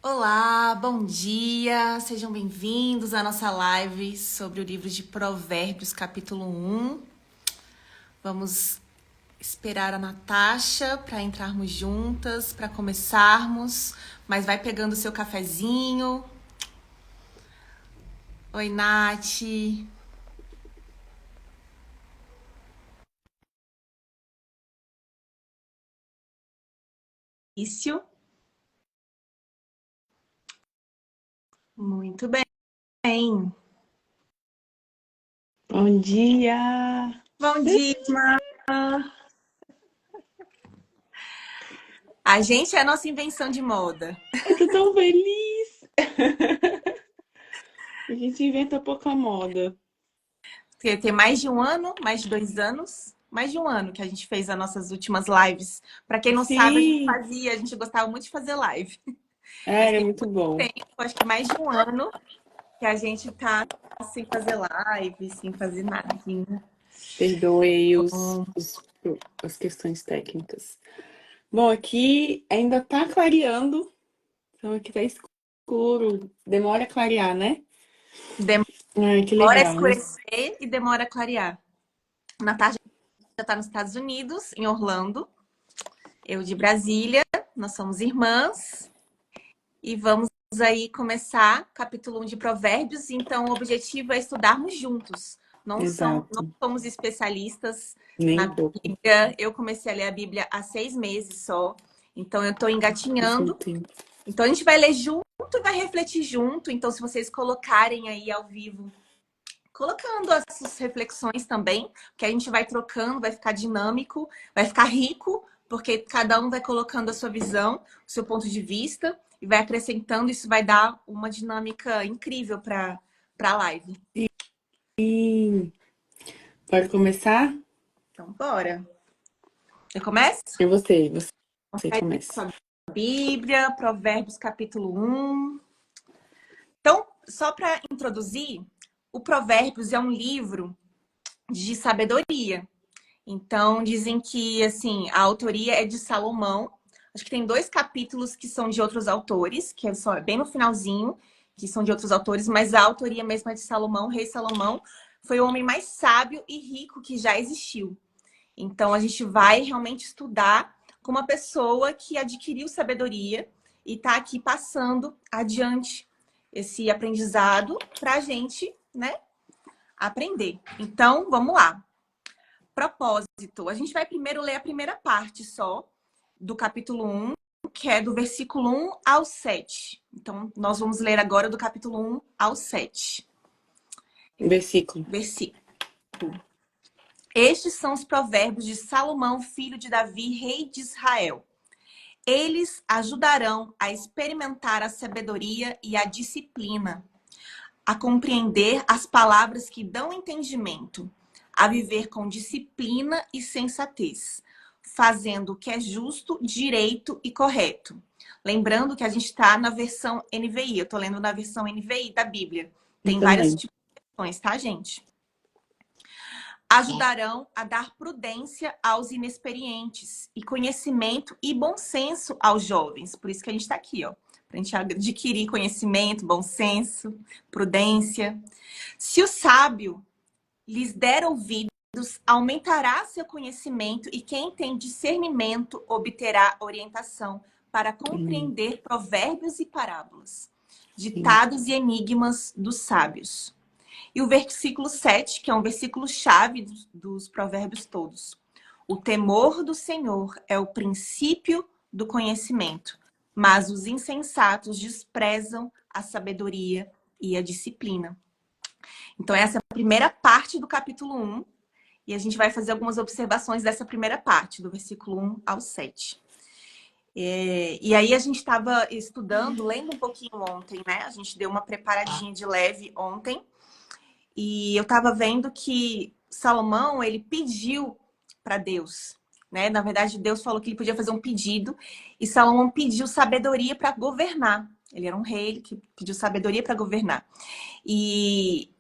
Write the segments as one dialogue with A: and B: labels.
A: Olá, bom dia, sejam bem-vindos à nossa live sobre o livro de Provérbios, capítulo 1. Vamos esperar a Natasha para entrarmos juntas, para começarmos, mas vai pegando o seu cafezinho. Oi, Nath. Início. Muito bem.
B: Bom dia!
A: Bom dia. A gente é a nossa invenção de moda.
B: Eu tô tão feliz! A gente inventa pouca moda.
A: Porque tem mais de um ano, mais de 2 anos, mais de um ano que a gente fez as nossas últimas lives. Para quem não sabe,
B: Sim!
A: a gente gostava muito de fazer live. Mas
B: Era
A: tem
B: muito
A: muito
B: bom.
A: tempo, acho que mais de um ano, que a gente tá sem fazer live, sem fazer nada.
B: Perdoei as questões técnicas. Bom, aqui ainda tá clareando. Então aqui tá escuro. Demora a clarear, né? Ai, que
A: Demora a
B: legal.
A: escurecer e demora a clarear. Na tarde já tá nos Estados Unidos, em Orlando. Eu de Brasília, nós somos irmãs. E vamos aí começar capítulo 1 de Provérbios. Então, o objetivo é estudarmos juntos. Não
B: Exato.
A: somos especialistas
B: Nem
A: na
B: um pouco.
A: Bíblia. Eu comecei a ler a Bíblia há 6 meses só. Então, eu estou
B: Isso não
A: engatinhando.
B: tem.
A: Então, a gente vai ler junto e vai refletir junto. Então, se vocês colocarem aí ao vivo, colocando as suas reflexões também, que a gente vai trocando, vai ficar dinâmico, vai ficar rico, porque cada um vai colocando a sua visão, o seu ponto de vista e vai acrescentando, isso vai dar uma dinâmica incrível para a live.
B: Sim. Pode começar?
A: Então, bora. Eu começo?
B: É você
A: Pega
B: começa.
A: sua Bíblia, Provérbios capítulo 1. Então, só para introduzir, o Provérbios é um livro de sabedoria. Então, dizem que, assim, a autoria é de Salomão. Acho que tem 2 capítulos que são de outros autores, que é só bem no finalzinho, que são de outros autores, mas a autoria mesmo é de Salomão. O rei Salomão foi o homem mais sábio e rico que já existiu. Então, a gente vai realmente estudar com uma pessoa que adquiriu sabedoria e está aqui passando adiante esse aprendizado para a gente, né, aprender. Então, vamos lá. Propósito. A gente vai primeiro ler a primeira parte só do capítulo 1, que é do versículo 1 ao 7. Então, nós vamos ler agora do capítulo 1 ao 7.
B: Versículo.
A: Versículo. Estes são os provérbios de Salomão, filho de Davi, rei de Israel. Eles ajudarão a experimentar a sabedoria e a disciplina, a compreender as palavras que dão entendimento, a viver com disciplina e sensatez, fazendo o que é justo, direito e correto. Lembrando que a gente está na versão NVI, eu estou lendo na versão NVI da Bíblia.
B: Eu
A: Tem vários
B: também.
A: tipos de versões, tá, gente? Ajudarão a dar prudência aos inexperientes e conhecimento e bom senso aos jovens. Por isso que a gente está aqui, ó. Para a gente adquirir conhecimento, bom senso, prudência. Se o sábio lhes der ouvidos, aumentará seu conhecimento e quem tem discernimento obterá orientação para
B: Sim,
A: compreender provérbios e parábolas,
B: sim.
A: ditados e enigmas dos sábios. E o versículo 7, que é um versículo-chave dos provérbios todos. O temor do Senhor é o princípio do conhecimento, mas os insensatos desprezam a sabedoria e a disciplina. Então, essa é a primeira parte do capítulo 1, e a gente vai fazer algumas observações dessa primeira parte, do versículo 1 ao 7. E aí a gente estava estudando, lendo um pouquinho ontem, né? A gente deu uma preparadinha de leve ontem, e eu estava vendo que Salomão, ele pediu para Deus, né? Na verdade, Deus falou que ele podia fazer um pedido, e Salomão pediu sabedoria para governar. Ele era um rei que pediu sabedoria para governar. E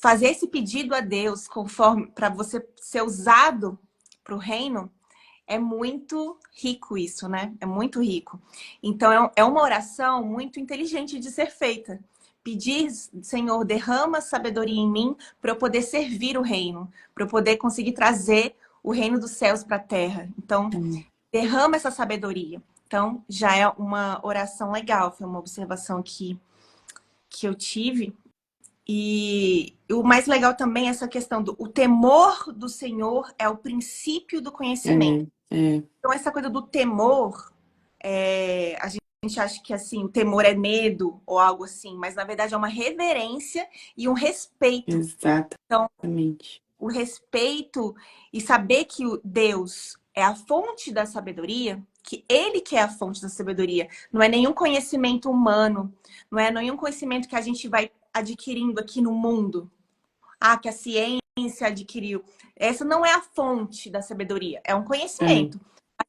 A: fazer esse pedido a Deus, conforme para você ser usado para o reino, É muito rico isso, né? É muito rico. Então, é uma oração muito inteligente de ser feita. Pedir, Senhor, derrama sabedoria em mim para eu poder servir o reino, para eu poder conseguir trazer o reino dos céus para a terra. Então, derrama essa sabedoria. Então, já é uma oração legal, foi uma observação que eu tive. E o mais legal também é essa questão do o temor do Senhor é o princípio do conhecimento. Então, essa coisa do temor, a gente acha que assim, o temor é medo ou algo assim, mas na verdade é uma reverência e um respeito. Então,
B: Exatamente.
A: o respeito e saber que o Deus é a fonte da sabedoria, que Ele que é a fonte da sabedoria, não é nenhum conhecimento humano, não é nenhum conhecimento que a gente vai adquirindo aqui no mundo. Ah, que a ciência adquiriu. Essa não é a fonte da sabedoria, é um conhecimento.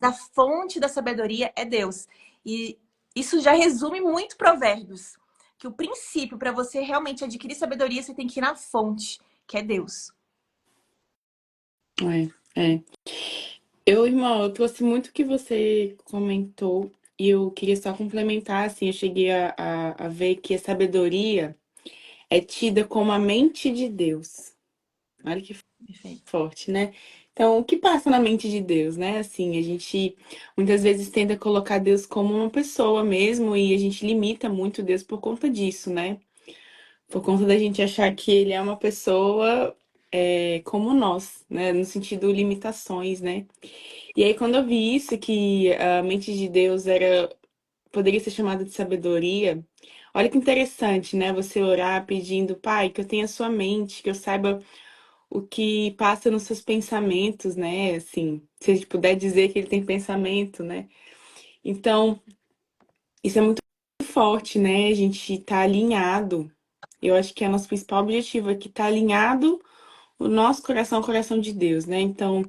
A: Mas a fonte da sabedoria é Deus. E isso já resume muito Provérbios, que o princípio para você realmente adquirir sabedoria, você tem que ir na fonte, que é Deus.
B: É. Irmão, eu trouxe muito o que você comentou e eu queria só complementar, assim, eu cheguei a ver que a sabedoria é tida como a mente de Deus. Olha que
A: Perfeito.
B: forte, né? Então, o que passa na mente de Deus, né? Assim, a gente muitas vezes tenta colocar Deus como uma pessoa mesmo e a gente limita muito Deus por conta disso, né? Por conta da gente achar que ele é uma pessoa como nós, né? No sentido limitações, né? E aí, quando eu vi isso, que a mente de Deus poderia ser chamada de sabedoria, olha que interessante, né? Você orar pedindo, Pai, que eu tenha a sua mente, que eu saiba o que passa nos seus pensamentos, né? Assim, se a gente puder dizer que ele tem pensamento, né? Então, isso é muito forte, né? A gente tá alinhado. Eu acho que é nosso principal objetivo aqui, tá alinhado o nosso coração ao coração de Deus, né? Então,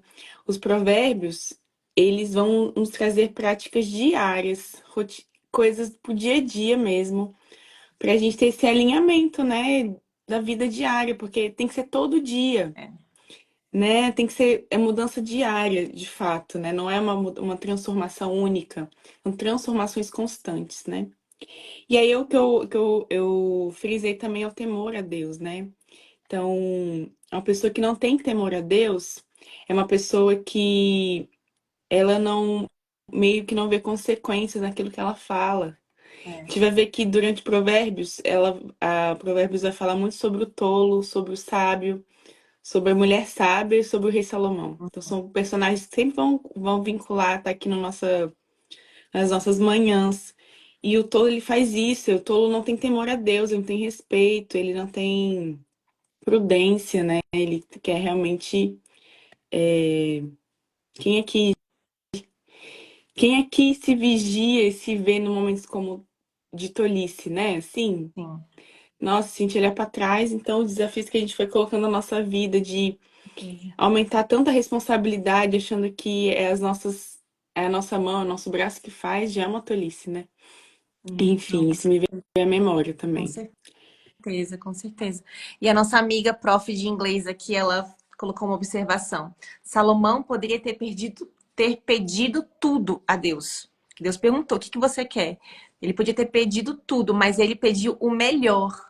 B: os provérbios, eles vão nos trazer práticas diárias, coisas pro dia a dia mesmo, pra gente ter esse alinhamento, né? Da vida diária, porque tem que ser todo dia.
A: É.
B: Né? Tem que ser mudança diária, de fato, né? Não é uma transformação única, são transformações constantes, né? E aí eu frisei também é o temor a Deus, né? Então, uma pessoa que não tem temor a Deus é uma pessoa que ela não meio que não vê consequências naquilo que ela fala. A gente vai ver que durante Provérbios, a Provérbios vai falar muito sobre o tolo, sobre o sábio, sobre a mulher sábia e sobre o rei Salomão. Então são personagens que sempre vão vincular, tá aqui no nas nossas manhãs. E o tolo, ele faz isso. O tolo não tem temor a Deus, ele não tem respeito, ele não tem prudência, né? Ele quer realmente... Quem aqui, quem aqui se vigia e se vê num momento como de tolice, né? Assim,
A: Sim.
B: nossa, se a gente olhar pra trás, então os desafios que a gente foi colocando na nossa vida de aumentar tanta responsabilidade, achando que é a nossa mão, é o nosso braço que faz, já é uma tolice, né?
A: Não,
B: Enfim, isso me veio à memória
A: com
B: também.
A: certeza, com certeza. E a nossa amiga prof de inglês aqui, ela colocou uma observação. Salomão poderia ter pedido tudo a Deus. Deus perguntou: o que que você quer? Ele podia ter pedido tudo, mas ele pediu o melhor.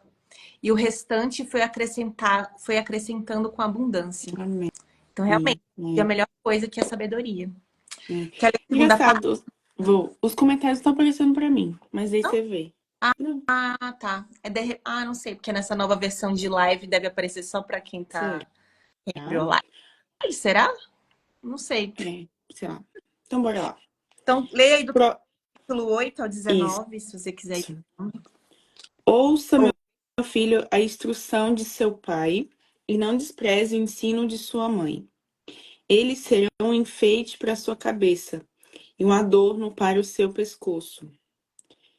A: E o restante foi acrescentando com abundância.
B: Amém.
A: Então, realmente, é a
B: É,
A: melhor coisa que é a sabedoria.
B: é.
A: Quer ler a segunda parte?
B: Engraçado, os comentários estão aparecendo pra mim, mas aí você vê. Não,
A: Ah, tá. Não sei, porque nessa nova versão de live deve aparecer só para quem tá quem abriu
B: será?
A: live. Será? Não sei.
B: Sei lá. Então bora lá.
A: Então, leia aí do
B: Pro...
A: capítulo 8 ao
B: Isso.
A: 19, se você quiser ir.
B: Ouça, meu filho, a instrução de seu pai e não despreze o ensino de sua mãe. Eles serão um enfeite para sua cabeça e um adorno para o seu pescoço.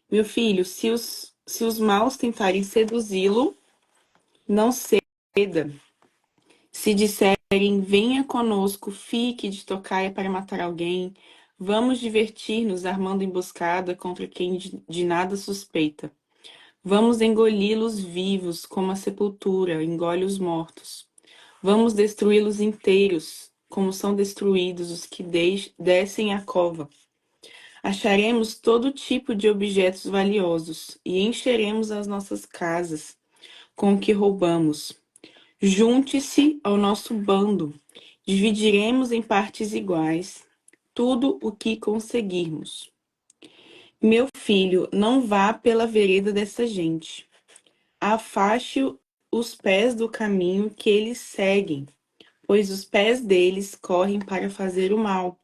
B: Meu filho, se os maus tentarem seduzi-lo, não ceda. Se disserem, venha conosco, fique de tocaia para matar alguém, vamos divertir-nos armando emboscada contra quem de nada suspeita. Vamos engoli-los vivos, como a sepultura engole os mortos. Vamos destruí-los inteiros, como são destruídos os que descem à cova. Acharemos todo tipo de objetos valiosos e encheremos as nossas casas com o que roubamos. Junte-se ao nosso bando, dividiremos em partes iguais tudo o que conseguirmos. Meu filho, não vá pela vereda dessa gente. Afaste os pés do caminho que eles seguem, pois os pés deles correm para fazer o mal.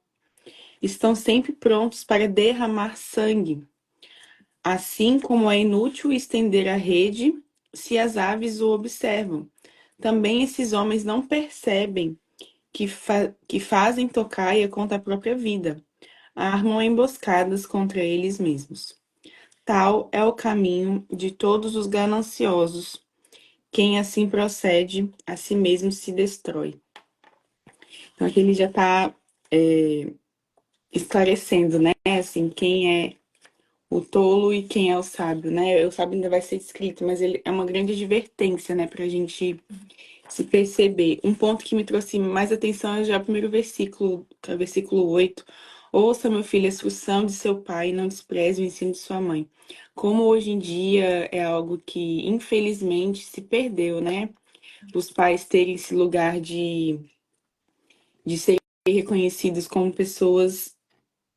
B: Estão sempre prontos para derramar sangue. Assim como é inútil estender a rede se as aves o observam. Também esses homens não percebem que fazem tocaia contra a própria vida. Armam emboscadas contra eles mesmos. Tal é o caminho de todos os gananciosos. Quem assim procede, a si mesmo se destrói. Então aqui ele já está esclarecendo, né? Assim, quem é o tolo e quem é o sábio, né? O sábio ainda vai ser descrito, mas ele é uma grande advertência, né? Para a gente se perceber. Um ponto que me trouxe mais atenção é já o primeiro versículo, que é o versículo 8. Ouça, meu filho, a instrução de seu pai e não despreze o ensino de sua mãe. Como hoje em dia é algo que, infelizmente, se perdeu, né? Os pais terem esse lugar de serem reconhecidos como pessoas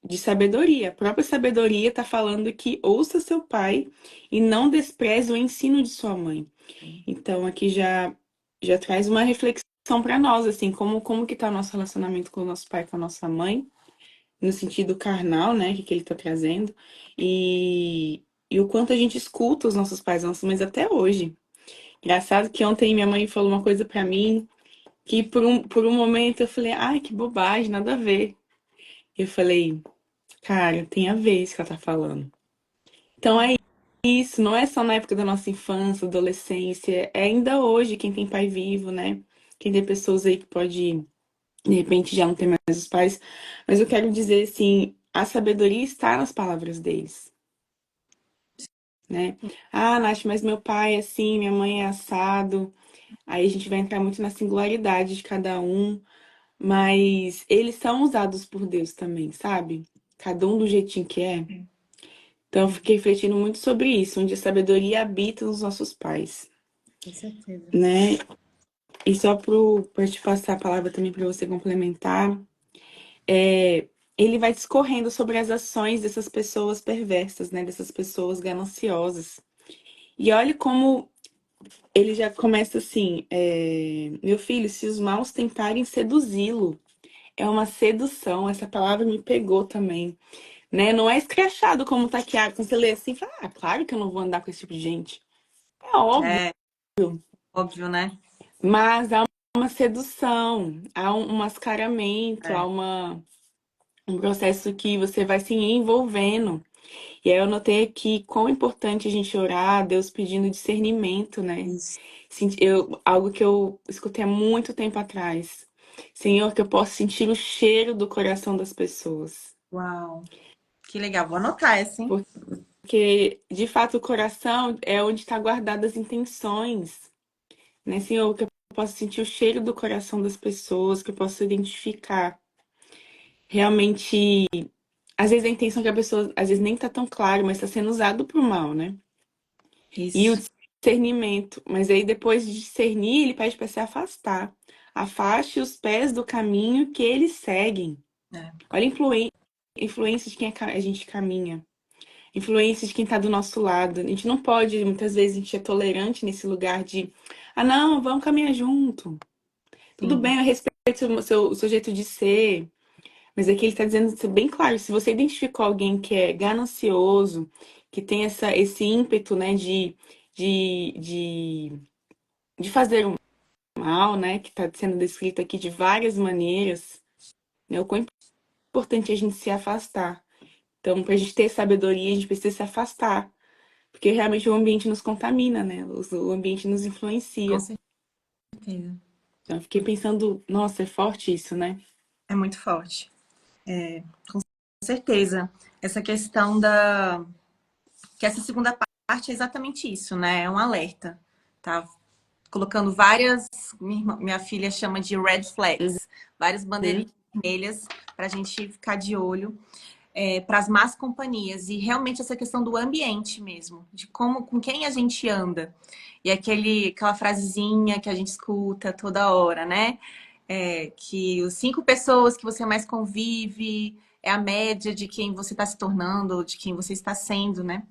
B: de sabedoria. A própria sabedoria está falando que ouça seu pai e não despreze o ensino de sua mãe. Então aqui já traz uma reflexão para nós, assim, como que tá o nosso relacionamento com o nosso pai, com a nossa mãe, no sentido carnal, né, que ele tá trazendo, e o quanto a gente escuta os nossos pais, nossas mães até hoje. Engraçado que ontem minha mãe falou uma coisa para mim que por um momento eu falei, ai, que bobagem, nada a ver. Eu falei, cara, tem a ver isso que ela tá falando. Então é isso, não é só na época da nossa infância, adolescência, é ainda hoje quem tem pai vivo, né? Quem tem pessoas aí que pode, de repente, já não ter mais os pais. Mas eu quero dizer assim, a sabedoria está nas palavras deles, né? Ah, Nath, mas meu pai é assim, minha mãe é assado. Aí a gente vai entrar muito na singularidade de cada um, mas eles são usados por Deus também, sabe? Cada um do jeitinho que é. Então, eu fiquei refletindo muito sobre isso, onde a sabedoria habita nos nossos pais,
A: Com certeza.
B: né? E só para te passar a palavra também para você complementar, ele vai discorrendo sobre as ações dessas pessoas perversas, né? Dessas pessoas gananciosas. E olha como ele já começa assim: meu filho, se os maus tentarem seduzi-lo, é uma sedução. Essa palavra me pegou também, né? Não é escrachado como tá aqui, quando você lê assim, fala, ah, claro que eu não vou andar com esse tipo de gente. É óbvio.
A: É óbvio, né?
B: Mas há uma sedução, há um mascaramento,
A: É.
B: um processo que você vai se envolvendo. E aí eu notei aqui quão importante a gente orar, a Deus pedindo discernimento, né?
A: Isso.
B: Algo que eu escutei há muito tempo atrás. Senhor, que eu possa sentir o cheiro do coração das pessoas.
A: Uau. Que legal. Vou anotar essa, hein?
B: Porque, de fato, o coração é onde está guardadas as intenções, né, Senhor? Que eu possa sentir o cheiro do coração das pessoas, que eu possa identificar. Realmente, às vezes a intenção que a pessoa, às vezes nem tá tão claro, mas está sendo usado pro mal, né? E o
A: Isso.
B: discernimento, mas aí depois de discernir, ele pede para se afastar. Afaste os pés do caminho que eles seguem.
A: É.
B: Olha a influência de quem a gente caminha. Influência de quem está do nosso lado. A gente não pode, muitas vezes, a gente é tolerante nesse lugar de, ah, não, vamos caminhar junto. Tudo
A: Sim.
B: bem, eu respeito o seu jeito de ser. Mas aqui ele está dizendo isso bem claro. Se você identificou alguém que é ganancioso, que tem esse ímpeto, né, de, de, de fazer o mal, né, que está sendo descrito aqui de várias maneiras, né, o quão importante é a gente se afastar. Então, para a gente ter sabedoria, a gente precisa se afastar. Porque realmente o ambiente nos contamina, né? O ambiente nos
A: Com
B: influencia.
A: certeza.
B: Então, eu fiquei pensando, nossa, é forte isso, né?
A: É muito forte. Com certeza. Essa questão da... Que essa segunda parte é exatamente isso, né? É um alerta, tá? colocando várias, minha filha chama de red flags, várias
B: Uhum.
A: bandeirinhas vermelhas para a gente ficar de olho para as más companhias. E realmente essa questão do ambiente mesmo, de como, com quem a gente anda. E aquela frasezinha que a gente escuta toda hora, né? Que os 5 pessoas que você mais convive é a média de quem você está se tornando, ou de quem você está sendo, né?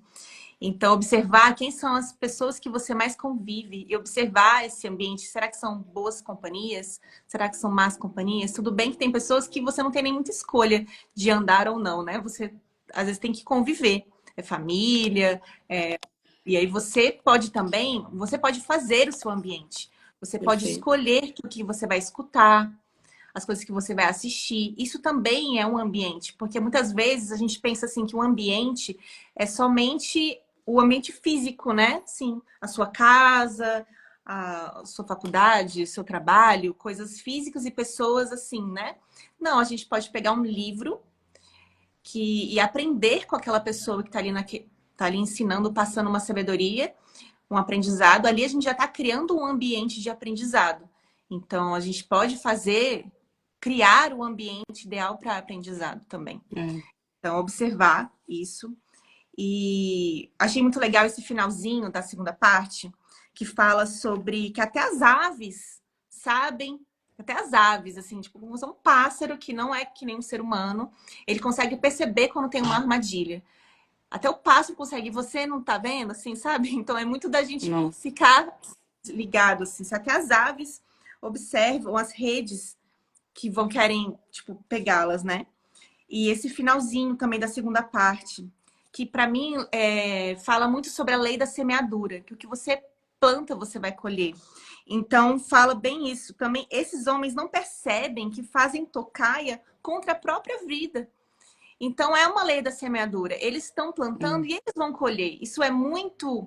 A: Então, observar quem são as pessoas que você mais convive e observar esse ambiente. Será que são boas companhias? Será que são más companhias? Tudo bem que tem pessoas que você não tem nem muita escolha de andar ou não, né? Você, às vezes, tem que conviver. É família. E aí você pode fazer o seu ambiente. Você pode
B: Perfeito.
A: escolher o que você vai escutar, as coisas que você vai assistir. Isso também é um ambiente, porque muitas vezes a gente pensa assim que o ambiente é somente o ambiente físico, né? Sim, a sua casa, a sua faculdade, seu trabalho, coisas físicas e pessoas assim, né? Não, a gente pode pegar um livro e aprender com aquela pessoa que está ali, tá ali ensinando, passando uma sabedoria, um aprendizado. Ali a gente já está criando um ambiente de aprendizado. Então, a gente pode criar o ambiente ideal para aprendizado também.
B: É,
A: Então, observar isso. E achei muito legal esse finalzinho da segunda parte, que fala sobre que até as aves sabem, até as aves, assim, tipo, um pássaro que não é que nem um ser humano, ele consegue perceber quando tem uma armadilha. Até o pássaro consegue, você não tá vendo, assim, sabe? Então é muito da gente
B: nossa,
A: ficar ligado, assim. Se até as aves observam as redes que vão querem, tipo, pegá-las, né? E esse finalzinho também da segunda parte, que para mim fala muito sobre a lei da semeadura, que o que você planta, você vai colher. Então, fala bem isso. Também, esses homens não percebem que fazem tocaia contra a própria vida. Então, é uma lei da semeadura. Eles estão plantando
B: é,
A: e eles vão colher. Isso é muito,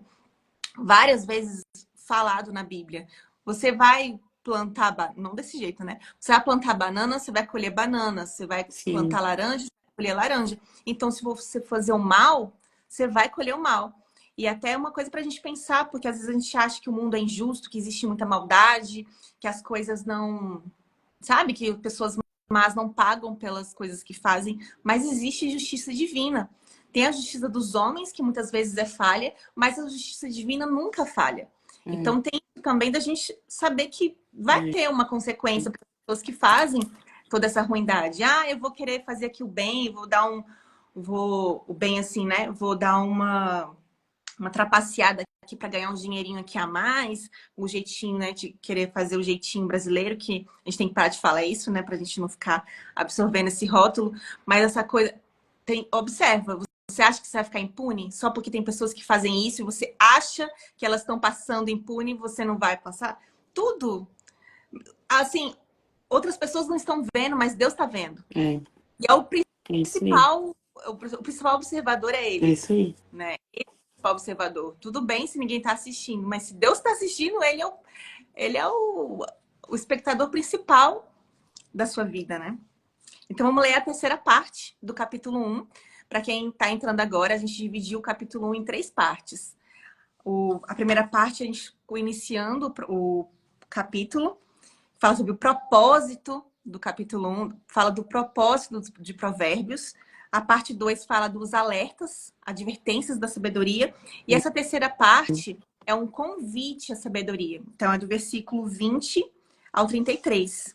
A: várias vezes falado na Bíblia. Você vai plantar, não desse jeito, né? Você vai plantar banana, você vai colher banana. Você vai plantar
B: sim,
A: laranja, você vai colher laranja. Então, se você fazer o mal, você vai colher o mal. E até é uma coisa para a gente pensar, porque às vezes a gente acha que o mundo é injusto, que existe muita maldade, que as coisas não. Sabe? Que pessoas más não pagam pelas coisas que fazem, mas existe justiça divina. Tem a justiça dos homens, que muitas vezes é falha, mas a justiça divina nunca falha.
B: é,
A: Então tem também da gente saber que vai
B: é,
A: ter uma consequência para as pessoas que fazem toda essa ruindade. Ah, eu vou querer fazer aqui o bem, vou dar o bem assim, né? Vou dar uma trapaceada aqui para ganhar um dinheirinho aqui a mais, o jeitinho, né, de querer fazer o jeitinho brasileiro, que a gente tem que parar de falar isso, né, pra gente não ficar absorvendo esse rótulo, mas essa coisa, observa, você acha que você vai ficar impune só porque tem pessoas que fazem isso e você acha que elas estão passando impune e você não vai passar? Tudo, assim, outras pessoas não estão vendo, mas Deus está vendo.
B: é,
A: E é
B: é isso aí,
A: o principal observador é
B: é
A: ele,
B: isso aí,
A: né? Observador. Tudo bem se ninguém está assistindo, mas se Deus está assistindo, ele é o espectador principal da sua vida, né? Então vamos ler a terceira parte do capítulo 1. Para quem está entrando agora, a gente dividiu o capítulo 1 em 3 partes. A primeira parte, a gente ficou iniciando o capítulo, fala sobre o propósito do capítulo 1, fala do propósito de Provérbios. A parte 2 fala dos alertas, advertências da sabedoria. E essa terceira parte é um convite à sabedoria. Então, é do versículo 20 ao 33.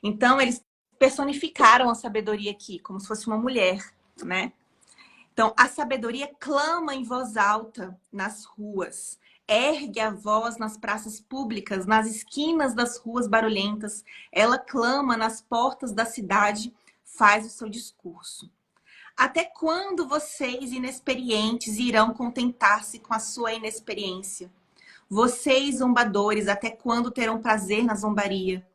A: Então, eles personificaram a sabedoria aqui, como se fosse uma mulher, né? Então, a sabedoria clama em voz alta nas ruas, ergue a voz nas praças públicas, nas esquinas das ruas barulhentas. Ela clama nas portas da cidade, faz o seu discurso. Até quando vocês, inexperientes, irão contentar-se com a sua inexperiência? Vocês, zombadores, até quando terão prazer na zombaria?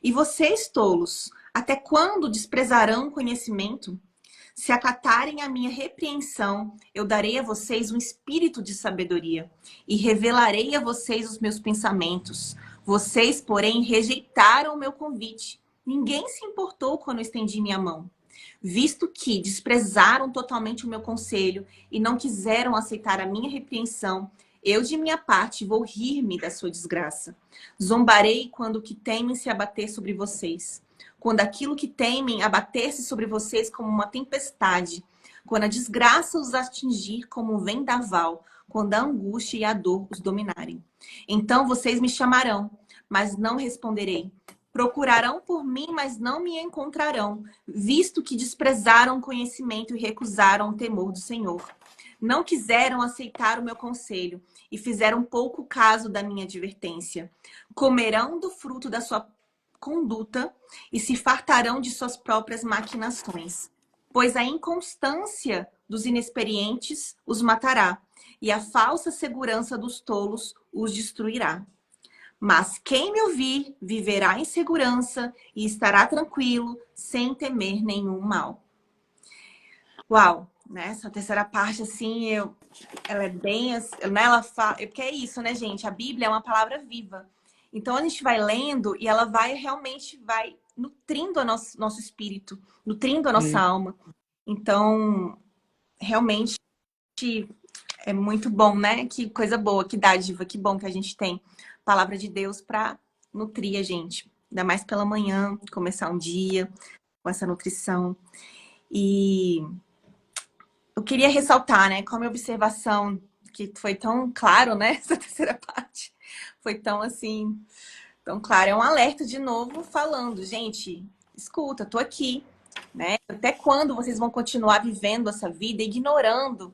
A: E vocês, tolos, até quando desprezarão o conhecimento? Se acatarem a minha repreensão, eu darei a vocês um espírito de sabedoria e revelarei a vocês os meus pensamentos. Vocês, porém, rejeitaram o meu convite. Ninguém se importou quando eu estendi minha mão. Visto que desprezaram totalmente o meu conselho e não quiseram aceitar a minha repreensão, Eu, de minha parte, vou rir-me da sua desgraça. Zombarei quando o que temem se abater sobre vocês. Quando aquilo que temem abater-se sobre vocês como uma tempestade. Quando a desgraça os atingir como um vendaval. Quando a angústia e a dor os dominarem. Então vocês me chamarão, mas não responderei. Procurarão por mim, mas não me encontrarão, visto que desprezaram o conhecimento e recusaram o temor do Senhor. Não quiseram aceitar o meu conselho e fizeram pouco caso da minha advertência. Comerão do fruto da sua conduta e se fartarão de suas próprias maquinações. Pois a inconstância dos inexperientes os matará, e a falsa segurança dos tolos os destruirá. Mas quem me ouvir viverá em segurança e estará tranquilo, sem temer nenhum mal. Uau, né? Essa terceira parte, assim, ela é bem, né? Ela fala, porque é isso, né, gente? A Bíblia é uma palavra viva. Então a gente vai lendo e ela vai realmente vai nutrindo o nosso espírito, nutrindo a nossa
B: É.
A: alma. Então, realmente é muito bom, né? Que coisa boa, que dádiva, que bom que a gente tem palavra de Deus para nutrir a gente. Ainda mais pela manhã, começar um dia com essa nutrição. E eu queria ressaltar, né, como a observação que foi tão claro, né, essa terceira parte, foi tão assim, tão claro. É um alerta de novo falando, gente, escuta, tô aqui, né? Até quando vocês vão continuar vivendo essa vida ignorando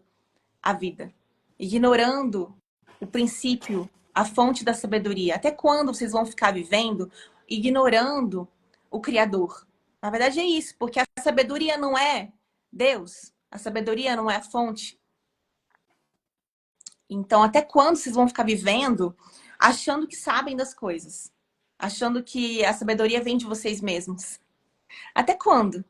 A: a vida, ignorando o princípio, a fonte da sabedoria? Até quando vocês vão ficar vivendo ignorando o Criador? Na verdade é isso, porque a sabedoria não é Deus, a sabedoria não é a fonte. Então, até quando vocês vão ficar vivendo achando que sabem das coisas? Achando que a sabedoria vem de vocês mesmos? Até quando?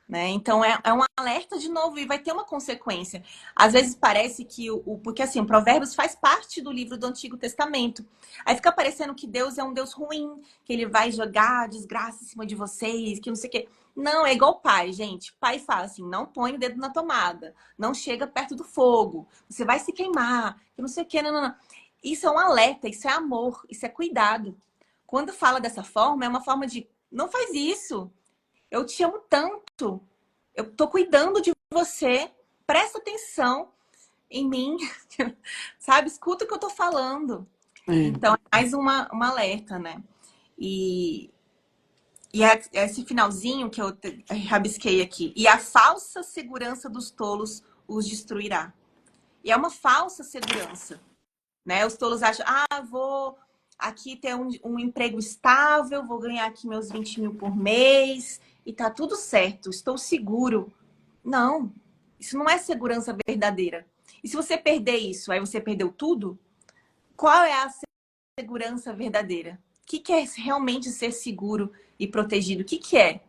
A: Né? Então é um alerta de novo e vai ter uma consequência. Às vezes parece que porque assim, o Provérbios faz parte do livro do Antigo Testamento. Aí fica parecendo que Deus é um Deus ruim, que ele vai jogar desgraça em cima de vocês, que não sei o quê. Não, é igual pai, gente. Pai fala assim: não põe o dedo na tomada, não chega perto do fogo, você vai se queimar, que não sei o quê, não, não, não. Isso é um alerta, isso é amor, isso é cuidado. Quando fala dessa forma, é uma forma de não faz isso. Eu te amo tanto. Eu tô cuidando de você. Presta atenção em mim. Sabe? Escuta o que eu tô falando.
B: É.
A: Então, é mais uma alerta, né? E, esse finalzinho que eu rabisquei aqui. E a falsa segurança dos tolos os destruirá. E é uma falsa segurança, né? Os tolos acham, vou aqui ter um emprego estável, vou ganhar aqui meus 20 mil por mês e tá tudo certo, estou seguro. Não, isso não é segurança verdadeira. E se você perder isso, aí você perdeu tudo, qual é a segurança verdadeira? O que é realmente ser seguro e protegido? O que é?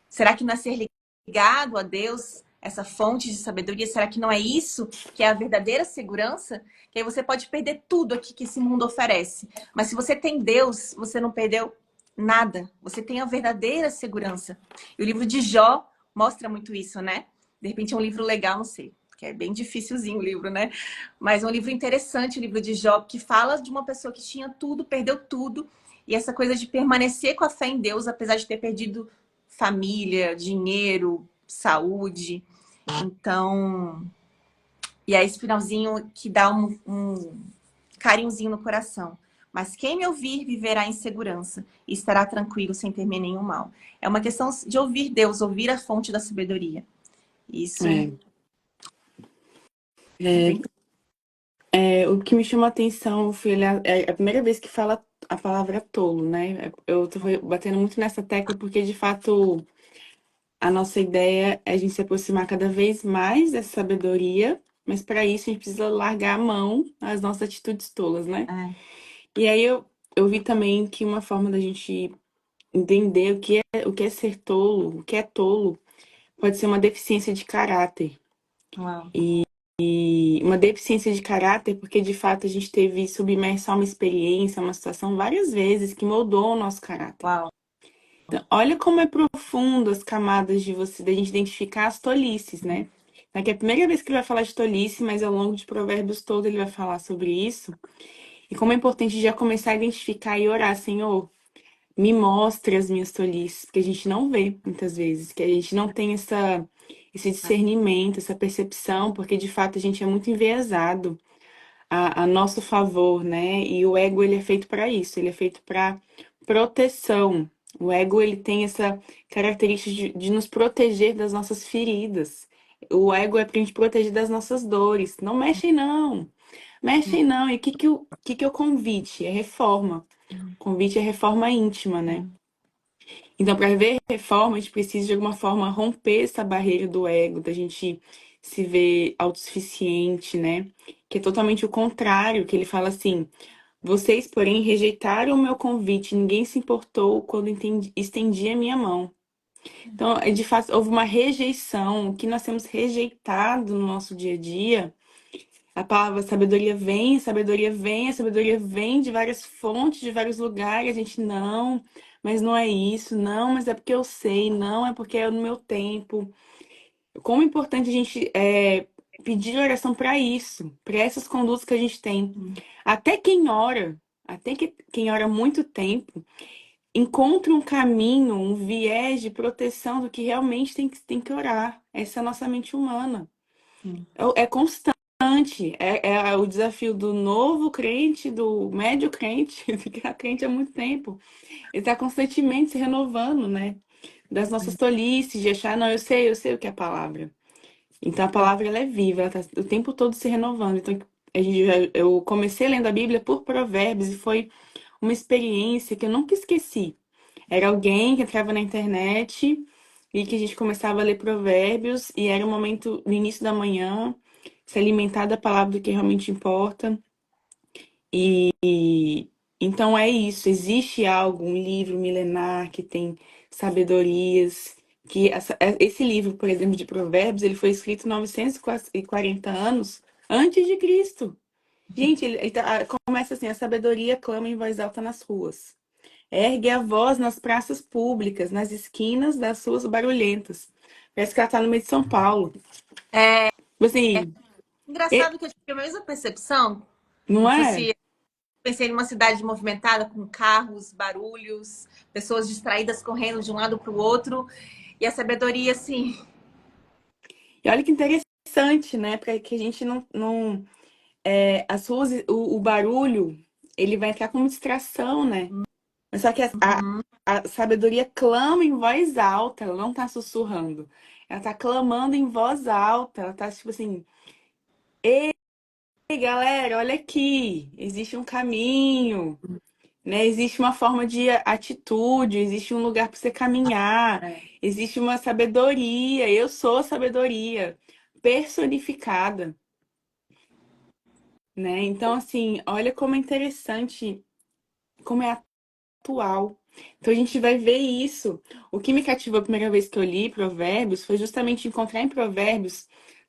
A: Será que não é ser ligado a Deus, essa fonte de sabedoria? Será que não é isso que é a verdadeira segurança? Que aí você pode perder tudo aqui que esse mundo oferece. Mas se você tem Deus, você não perdeu nada. Você tem a verdadeira segurança. E o livro de Jó mostra muito isso, né? De repente é um livro legal, não sei. Que é bem dificilzinho o livro, né? Mas é um livro interessante, o livro de Jó, que fala de uma pessoa que tinha tudo, perdeu tudo. E essa coisa de permanecer com a fé em Deus, apesar de ter perdido família, dinheiro, saúde. Então, e é esse finalzinho que dá um carinhozinho no coração. Mas quem me ouvir viverá em segurança e estará tranquilo sem temer nenhum mal. É uma questão de ouvir Deus, ouvir a fonte da sabedoria. Isso
B: É.
A: é bem...
B: O que me chamou a atenção foi é a primeira vez que fala a palavra tolo, né? Eu tô batendo muito nessa tecla porque, de fato, a nossa ideia é a gente se aproximar cada vez mais dessa sabedoria, mas para isso a gente precisa largar a mão às nossas atitudes tolas, né?
A: É,
B: E aí eu vi também que uma forma da gente entender o que é ser tolo, o que é tolo, pode ser uma deficiência de caráter.
A: uau,
B: E uma deficiência de caráter, porque de fato a gente teve submerso a uma experiência, a uma situação várias vezes que moldou o nosso caráter.
A: uau.
B: Então, olha como é profundo as camadas de você, da gente identificar as tolices, né? Aqui é a primeira vez que ele vai falar de tolice, mas ao longo de Provérbios todo ele vai falar sobre isso. E como é importante já começar a identificar e orar, Senhor, me mostre as minhas tolices, porque a gente não vê muitas vezes, que a gente não tem esse discernimento, essa percepção, porque de fato a gente é muito enviesado a nosso favor, né? E o ego ele é feito para isso, ele é feito para proteção. O ego ele tem essa característica de nos proteger das nossas feridas. O ego é para a gente proteger das nossas dores. Não mexem não, mexem não. E o que que é o convite? É reforma. Convite é reforma íntima, né? Então, para ver reforma, a gente precisa de alguma forma romper essa barreira do ego, da gente se ver autossuficiente, né? Que é totalmente o contrário, que ele fala assim: vocês, porém, rejeitaram o meu convite, ninguém se importou quando estendi a minha mão. Então, de fato, houve uma rejeição, o que nós temos rejeitado no nosso dia a dia. A palavra sabedoria vem, sabedoria vem, a sabedoria vem de várias fontes, de vários lugares. A gente não, mas não é isso, não, mas é porque eu sei, não, é porque é no meu tempo. Como é importante a gente pedir oração para isso, para essas condutas que a gente tem. Até quem ora, quem ora há muito tempo, encontra um caminho, um viés de proteção do que realmente tem que orar. Essa é a nossa mente humana. É constante. É o desafio do novo crente, do médio crente, que é crente há muito tempo. Ele está constantemente se renovando, né? Das nossas tolices, de achar, não, eu sei o que é a palavra. Então a palavra ela é viva, ela está o tempo todo se renovando. Então eu comecei lendo a Bíblia por Provérbios e foi uma experiência que eu nunca esqueci. Era alguém que entrava na internet e que a gente começava a ler Provérbios e era um momento no início da manhã, se alimentar da palavra do que realmente importa. E então é isso, existe algo, um livro milenar que tem sabedorias, que esse livro, por exemplo, de Provérbios, ele foi escrito 940 anos antes de Cristo. Gente, começa assim, a sabedoria clama em voz alta nas ruas. Ergue a voz nas praças públicas, nas esquinas das ruas barulhentas. Parece que ela tá no meio de São Paulo.
A: É
B: Tipo assim,
A: engraçado que eu tive a mesma percepção.
B: não
A: Não sei
B: é?
A: se pensei numa cidade movimentada com carros, barulhos, pessoas distraídas correndo de um lado para o outro. E a sabedoria, assim,
B: E olha que interessante, né? Para que a gente as ruas, o barulho, ele vai entrar como distração, né? Mas só que a sabedoria clama em voz alta, ela não tá sussurrando. Ela tá clamando em voz alta, ela tá tipo assim, ei, galera, olha aqui, existe um caminho, né? Existe uma forma de atitude, existe um lugar para você caminhar, existe uma sabedoria. Eu sou a sabedoria personificada, né? Então, assim, olha como é interessante, como é atual. Então, a gente vai ver isso. O que me cativou a primeira vez que eu li Provérbios foi justamente encontrar em Provérbios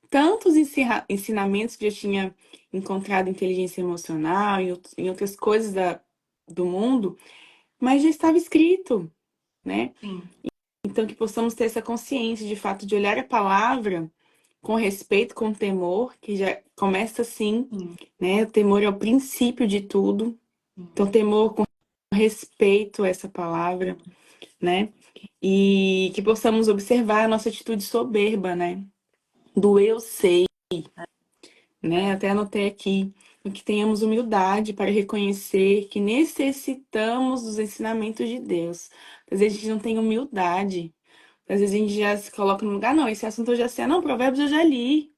B: tantos ensinamentos que eu tinha encontrado em inteligência emocional, em outras coisas do mundo, mas já estava escrito, né?
A: sim,
B: Então, que possamos ter essa consciência de fato de olhar a palavra com respeito, com temor, que já começa assim,
A: sim,
B: né? O temor é o princípio de tudo. Então, temor com respeito a essa palavra, né? E que possamos observar a nossa atitude soberba, né? Do eu sei, né? Até anotei aqui, que tenhamos humildade para reconhecer que necessitamos dos ensinamentos de Deus. Às vezes a gente não tem humildade. Às vezes a gente já se coloca no lugar, não, esse assunto eu já sei. Ah, não, provérbios eu já li.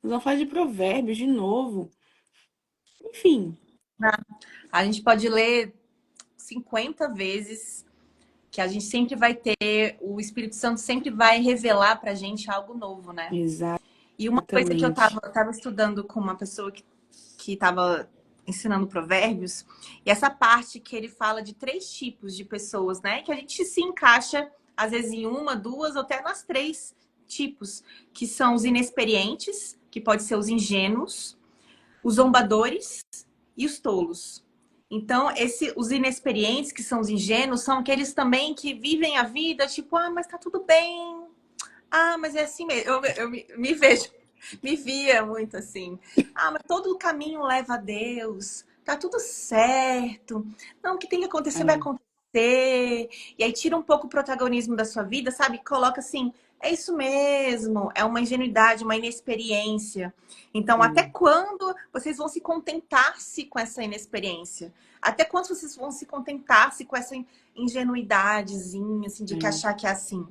B: Nós vamos falar de provérbios de novo. Enfim,
A: a gente pode ler 50 vezes, que a gente sempre vai ter, o Espírito Santo sempre vai revelar pra gente algo novo, né? E uma coisa que
B: exatamente.
A: eu tava estudando com uma pessoa que estava ensinando provérbios, e essa parte que ele fala de três tipos de pessoas, né? Que a gente se encaixa, às vezes, em uma, duas, ou até nas três tipos, que são os inexperientes, que pode ser os ingênuos, os zombadores e os tolos. Então, os inexperientes, que são os ingênuos, são aqueles também que vivem a vida, tipo, ah, mas tá tudo bem. Ah, mas é assim mesmo. Eu me vejo. Me via muito assim. Ah, mas todo caminho leva a Deus. Tá tudo certo. Não, o que tem que acontecer vai
B: É,
A: acontecer. E aí tira um pouco o protagonismo da sua vida, sabe? Coloca assim, é isso mesmo. É uma ingenuidade, uma inexperiência. Então, até
B: é,
A: quando vocês vão se contentar-se com essa inexperiência? Até quando vocês vão se contentar-se com essa ingenuidadezinha, assim, de que
B: é,
A: achar que é assim?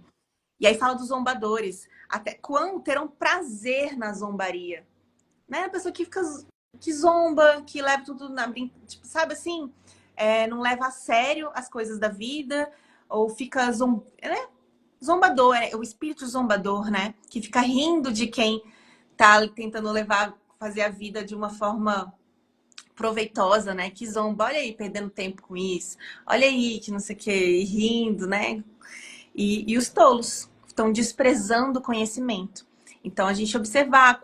A: E aí fala dos zombadores. Até quando terão prazer na zombaria? Né? A pessoa que fica que zomba, que leva tudo na tipo, sabe assim? Não leva a sério as coisas da vida, ou fica né? Zombador, o espírito zombador, né? Que fica rindo de quem tá tentando levar, fazer a vida de uma forma proveitosa, né? Que zomba, olha aí, perdendo tempo com isso. Olha aí, que não sei o que, e rindo, né? E os tolos estão desprezando o conhecimento. Então, a gente observar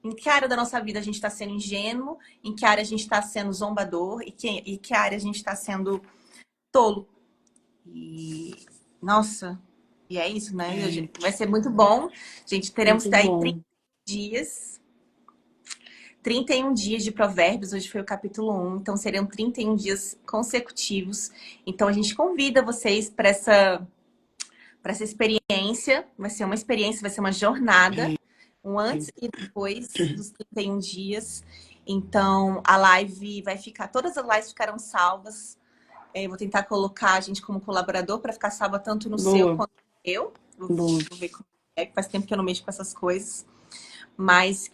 A: em que área da nossa vida a gente está sendo ingênuo, em que área a gente está sendo zombador e que área a gente está sendo tolo. E, nossa, e é isso, né?
B: é.
A: Vai ser muito bom. Gente, teremos
B: Muito
A: aí 30
B: bom.
A: dias. 31 dias de provérbios, hoje foi o capítulo 1, então seriam 31 dias consecutivos. Então a gente convida vocês para essa experiência. Vai ser uma experiência, vai ser uma jornada,
B: É.
A: um antes e depois dos 31 dias. Então, a live vai ficar, todas as lives ficarão salvas. Eu vou tentar colocar a gente como colaborador para ficar salva tanto no seu
B: Boa,
A: quanto no meu.
B: boa.
A: Vou ver como é, que faz tempo que eu não mexo com essas coisas. Mas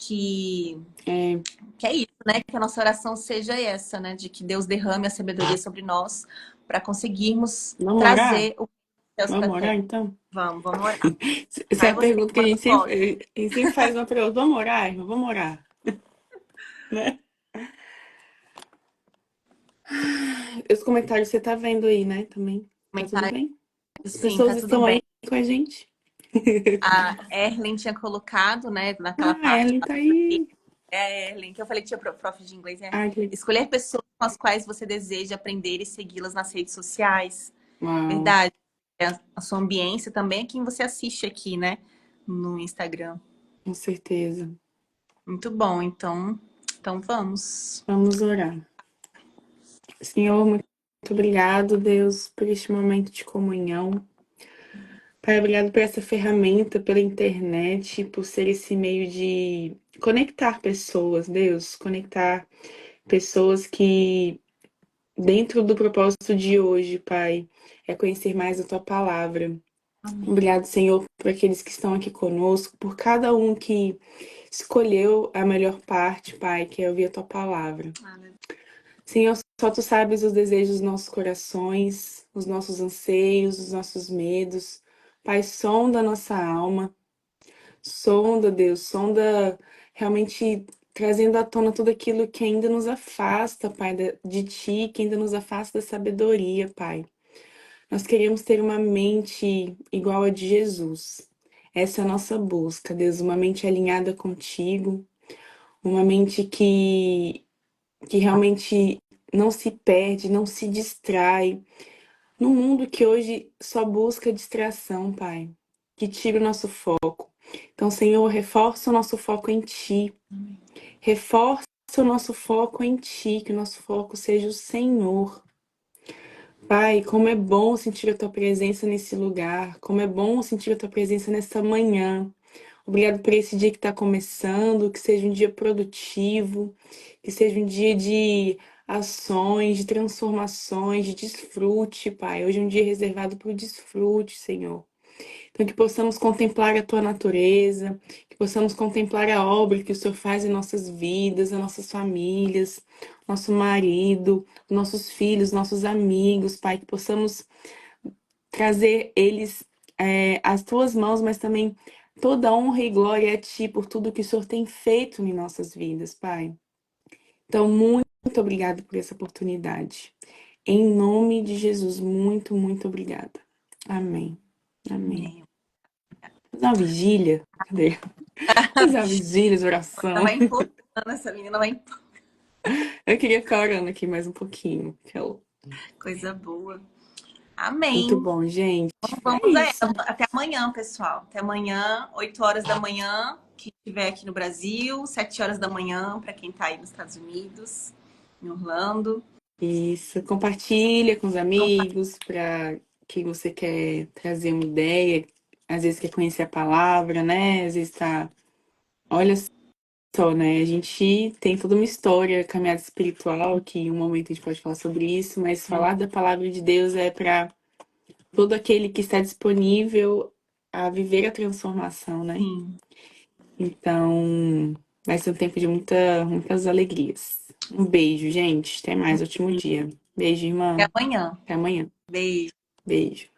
B: É,
A: que é isso, né? Que a nossa oração seja essa, né? De que Deus derrame a sabedoria sobre nós para conseguirmos
B: vamos orar?
A: trazer o Deus para a
B: Vamos orar,
A: terra.
B: então?
A: Vamos orar.
B: Essa é
A: Vai
B: a
A: você,
B: pergunta que
A: manda o código.
B: a gente sempre faz uma pergunta. Vamos orar, irmão? Vamos orar, né? Os comentários você tá vendo aí, né? Também. Tá tudo
A: Comentário,
B: bem? As
A: sim,
B: pessoas
A: tá tudo
B: estão
A: bem.
B: aí com a gente?
A: A Erlen tinha colocado, né, naquela
B: Ah, a
A: parte
B: Ellen tá aí.
A: a Erlen, que eu falei que tinha prof de inglês, né?
B: Ah, que...
A: Escolher pessoas com as quais você deseja aprender e segui-las nas redes sociais.
B: Uau,
A: Verdade. A sua ambiência também é quem você assiste aqui, né? No Instagram.
B: com certeza.
A: Muito bom, então vamos.
B: Vamos orar. Senhor, muito obrigado, Deus, por este momento de comunhão. Pai, obrigado por essa ferramenta, pela internet, por ser esse meio de conectar pessoas, Deus, conectar pessoas que, dentro do propósito de hoje, Pai, é conhecer mais a Tua palavra.
A: Amém.
B: Obrigado, Senhor, por aqueles que estão aqui conosco, por cada um que escolheu a melhor parte, Pai, que é ouvir a Tua palavra. Senhor, só Tu sabes os desejos dos nossos corações, os nossos anseios, os nossos medos. Pai, sonda a nossa alma, sonda, Deus, sonda realmente trazendo à tona tudo aquilo que ainda nos afasta, Pai, de Ti, que ainda nos afasta da sabedoria, Pai. Nós queremos ter uma mente igual a de Jesus. Essa é a nossa busca, Deus, uma mente alinhada contigo, uma mente que realmente não se perde, não se distrai. Num mundo que hoje só busca distração, Pai, que tira o nosso foco. Então, Senhor, reforça o nosso foco em Ti. Reforça o nosso foco em Ti, que o nosso foco seja o Senhor. Pai, como é bom sentir a Tua presença nesse lugar, como é bom sentir a Tua presença nessa manhã. Obrigado por esse dia que está começando, que seja um dia produtivo, que seja um dia de ações, de transformações, de desfrute, Pai. Hoje é um dia reservado para o desfrute, Senhor. Então, que possamos contemplar a Tua natureza, que possamos contemplar a obra que o Senhor faz em nossas vidas, as nossas famílias, nosso marido, nossos filhos, nossos amigos, Pai. Que possamos trazer eles às Tuas mãos, mas também toda honra e glória a Ti por tudo que o Senhor tem feito em nossas vidas, Pai. Então, muito obrigado por essa oportunidade. Em nome de Jesus, muito, muito obrigada. Amém. Amém.
A: Amém.
B: Fazer uma vigília? Cadê? Fazer uma vigília de
A: Ela
B: oração.
A: vai empolgando, essa menina vai empolgando.
B: Eu queria ficar orando aqui mais um pouquinho.
A: Coisa boa.
B: Muito
A: Amém.
B: bom, gente. É
A: Vamos
B: isso.
A: até amanhã, pessoal. Até amanhã, 8 horas da manhã. que estiver aqui no Brasil, 7 horas da manhã para quem está aí nos Estados Unidos, em Orlando.
B: Isso, compartilha com os amigos para quem você quer trazer uma ideia, às vezes quer conhecer a palavra, né? Às vezes tá. Olha só, né? A gente tem toda uma história, caminhada espiritual, que em um momento a gente pode falar sobre isso, mas falar da palavra de Deus é para todo aquele que está disponível a viver a transformação, né?
A: Sim.
B: Então, vai ser um tempo de muitas alegrias. Um beijo, gente. Até mais, ótimo dia. Beijo,
A: Até
B: irmã.
A: amanhã.
B: Até amanhã.
A: Beijo.
B: Beijo.